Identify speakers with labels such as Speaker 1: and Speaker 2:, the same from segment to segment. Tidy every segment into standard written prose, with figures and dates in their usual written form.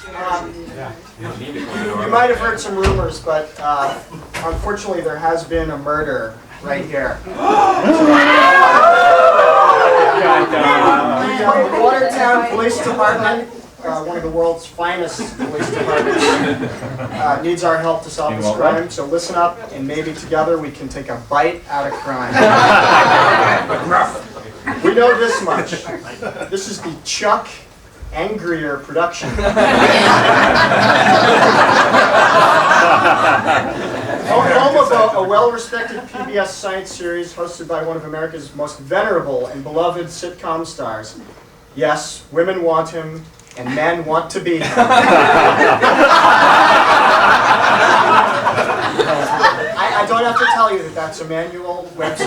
Speaker 1: You might have heard some rumors, but unfortunately there has been a murder right here. The Watertown Police Department, one of the world's finest police departments, needs our help to solve this crime. So listen up, and maybe together we can take a bite out of crime. We know this much. This is the Chedd-Angier Production. Home of a well-respected PBS science series hosted by one of America's most venerable and beloved sitcom stars. Yes, women want him, and men want to be him. I don't have to tell you that that's Emmanuel Webster.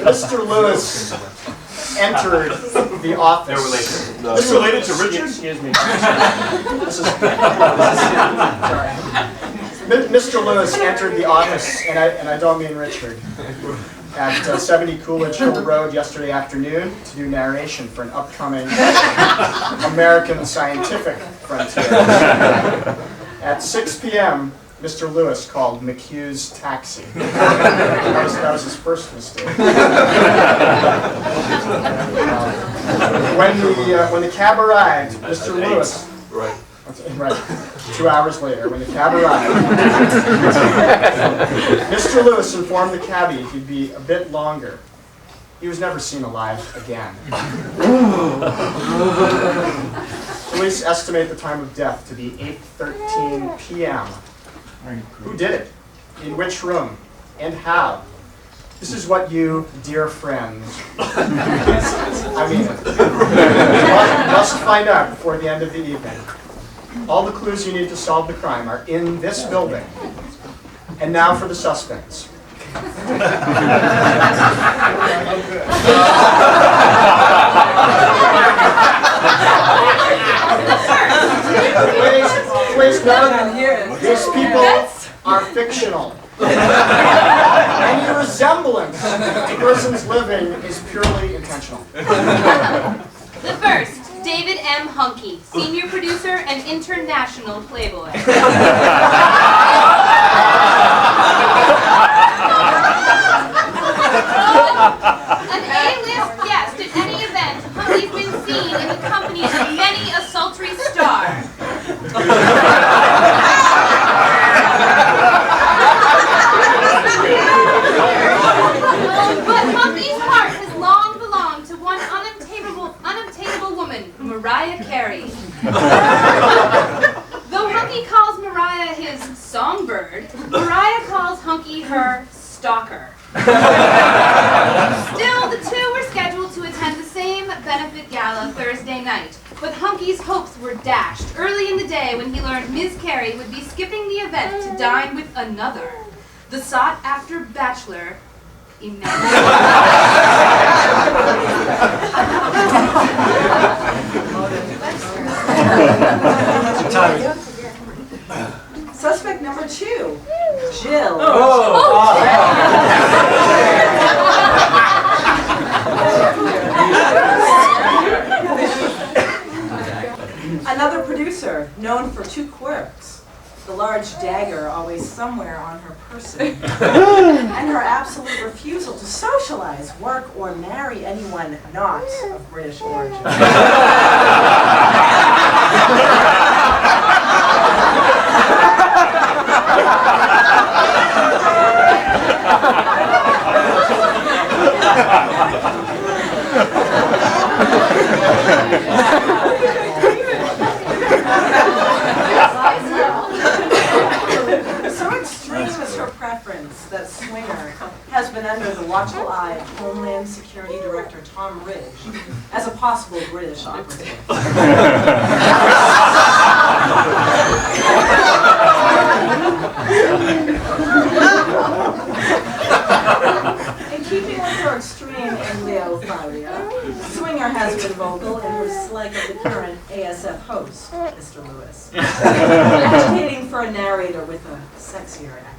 Speaker 1: Mr. Lewis entered the office.
Speaker 2: This related to Richard?
Speaker 1: Excuse me. Mr. Lewis entered the office, and I don't mean Richard, at 70 Coolidge Hill Road yesterday afternoon to do narration for an upcoming American scientific frontier. At 6 p.m., Mr. Lewis called McHugh's Taxi. That was his first mistake. When the cab arrived, Mr. Lewis... Right. 2 hours later, when the cab arrived, Mr. Lewis informed the cabbie he'd be a bit longer. He was never seen alive again. Police estimate the time of death to be 8:13 p.m. Who did it? In which room? And how? This is what you, dear friends, I mean it, must find out before the end of the evening. All the clues you need to solve the crime are in this building. And now for the suspects. Please note, these people are fictional. Any resemblance to persons living is purely intentional.
Speaker 3: The first, David M. Hunky, senior producer and international playboy. An A-list guest at any event, Hunky's been seen in the company of many a sultry star. But Hunky's heart has long belonged to one unobtainable woman, Mariah Carey. Though Hunky calls Mariah his songbird, Mariah calls Hunky her stalker. Still, the two were scheduled to attend the same benefit gala Thursday night, but Hunky's hopes were dashed early in the day when he learned Ms. Carey would be skipping the event to dine with another, the sought-after bachelor,
Speaker 4: Suspect number 2, Jill. Another producer known for 2 quirks. The large dagger always somewhere on her person, and her absolute refusal to socialize, work, or marry anyone not of British origin. That Swinger has been under the watchful eye of Homeland Security Director Tom Ridge as a possible British operative. In keeping with her extreme amblyophilia, Swinger has been vocal in her dislike of the current ASF host, Mr. Lewis, agitating for a narrator with a sexier accent.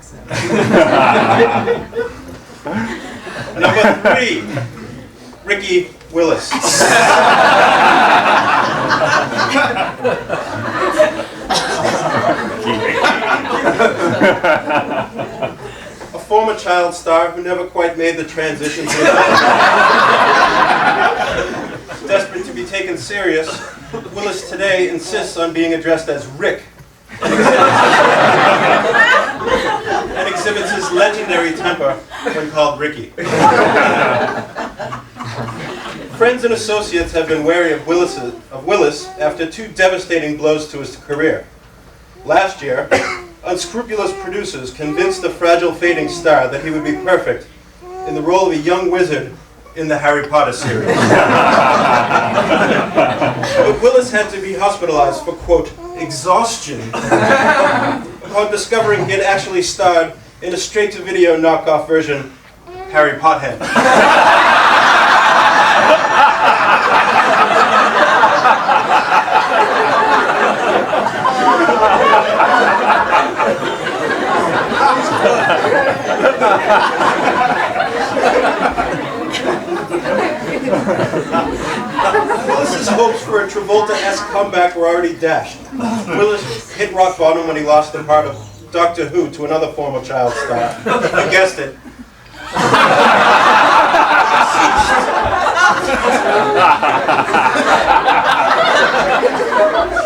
Speaker 2: Number 3, Ricky Willis. A former child star who never quite made the transition to desperate to be taken serious, Willis today insists on being addressed as Rick and exhibits his legendary temper when called Ricky. Friends and associates have been wary of Willis after 2 devastating blows to his career. Last year, unscrupulous producers convinced the fragile fading star that he would be perfect in the role of a young wizard in the Harry Potter series. But Willis had to be hospitalized for, quote, exhaustion upon discovering he had actually starred in a straight-to-video knockoff version, Harry Pothead. Willis's hopes for a Travolta-esque comeback were already dashed. Willis hit rock bottom when he lost the part of Doctor Who to another former child star. You guessed it.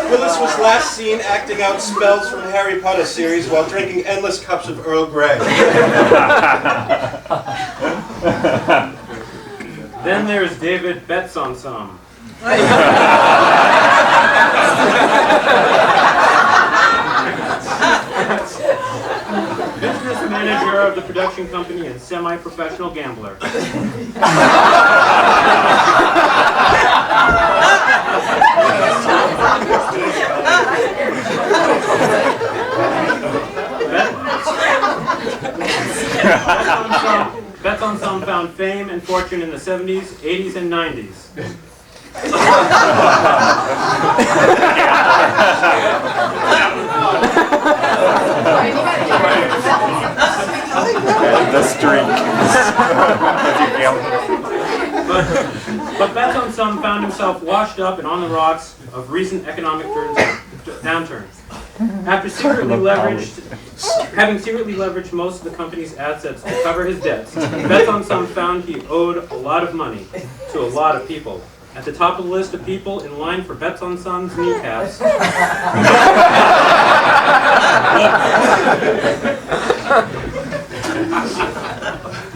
Speaker 2: Willis was last seen acting out spells from the Harry Potter series while drinking endless cups of Earl Grey.
Speaker 5: Then there's David Betts-on-Some. Business manager of the production company and semi-professional gambler. Betts-on-Some found fame and fortune in the 70s, 80s, and 90s.
Speaker 6: The streak.
Speaker 5: But Betts-on-Some found himself washed up and on the rocks of recent economic downturns. After having secretly leveraged most of the company's assets to cover his debts, Betts-on-Some found he owed a lot of money to a lot of people. At the top of the list of people in line for Betts-on-Some's kneecaps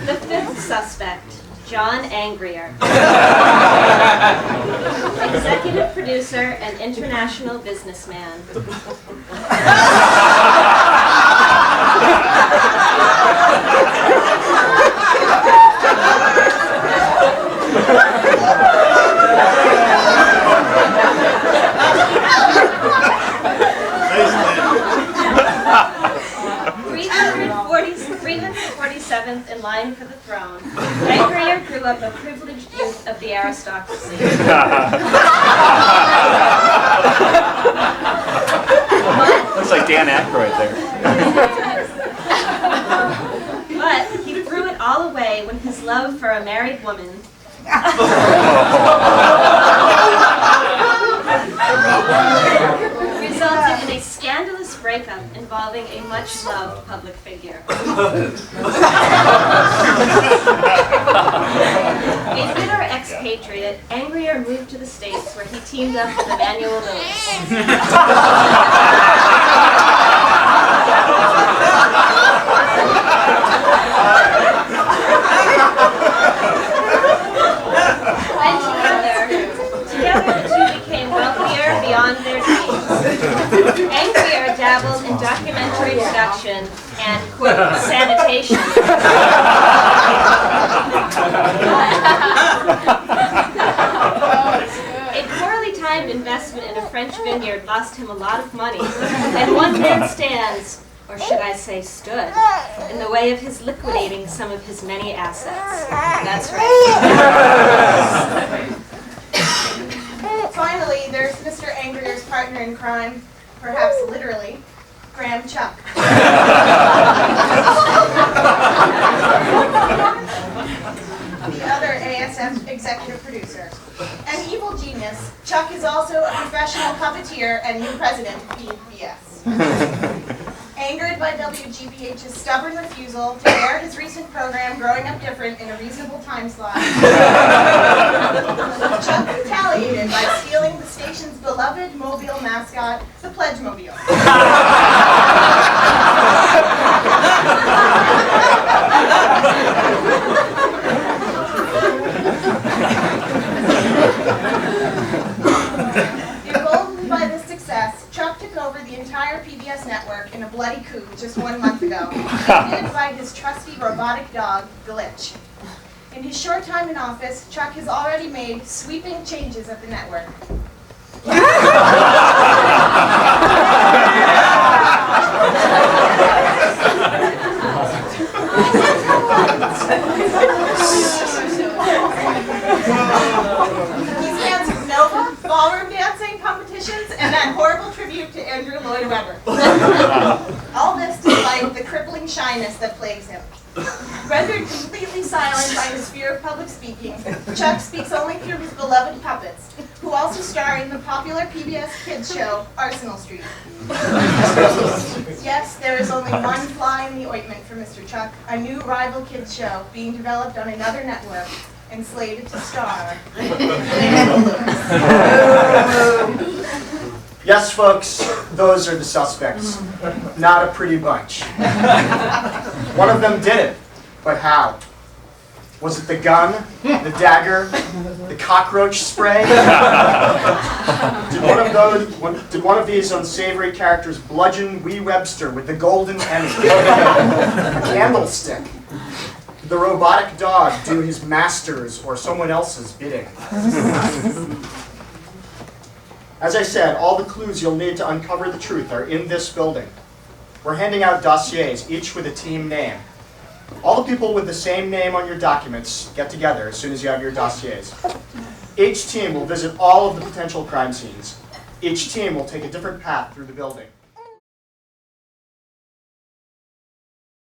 Speaker 7: The 5th suspect, Chedd-Angier. Executive producer and international businessman. In line for the throne, Chedd-Angier grew up a privileged youth of the aristocracy.
Speaker 6: Looks like Dan Aykroyd there.
Speaker 7: But he threw it all away when his love for a married woman resulted in a scandalous breakup involving a much-loved public figure. A bitter expatriate, Chedd-Angier moved to the States where he teamed up with Emmanuel Lewis. And together the two became wealthier beyond their dreams. Chedd-Angier dabbled in documentary production and, quote, sanitation. A poorly timed investment in a French vineyard lost him a lot of money, and one man stands, or should I say stood, in the way of his liquidating some of his many assets. That's right.
Speaker 8: Finally, there's Mr. Angrier's partner in crime, perhaps literally, Graham Chuck. The other A ASF executive producer. An evil genius, Chuck is also a professional puppeteer and new president of PBS. Angered by WGBH's stubborn refusal to air his recent program, Growing Up Different, in a reasonable time slot, Chuck retaliated by stealing the station's beloved mobile mascot, the Pledge-Mobile. Emboldened by this success, Chuck took over the entire PBS network in a bloody coup just 1 month ago, aided by his trusty robotic dog, Glitch. In his short time in office, Chuck has already made sweeping changes at the network. He's canceled Nova, ballroom dancing competitions, and that horrible tribute to Andrew Lloyd Webber. All this despite the crippling shyness that plagues him. Rendered completely silent by his fear of public speaking, Chuck speaks only through his beloved puppets, who also star in the popular PBS kids show, Arsenal Street. Yes, there is only one fly in the ointment for Mr. Chuck, a new rival kids show being developed on another network and slated to star.
Speaker 1: Yes, folks, those are the suspects. Not a pretty bunch. One of them did it, but how? Was it the gun, the dagger, the cockroach spray? Did one of these unsavory characters bludgeon Wee Webster with the golden Emmy? The candlestick? Did the robotic dog do his master's or someone else's bidding? As I said, all the clues you'll need to uncover the truth are in this building. We're handing out dossiers, each with a team name. All the people with the same name on your documents get together as soon as you have your dossiers. Each team will visit all of the potential crime scenes. Each team will take a different path through the building.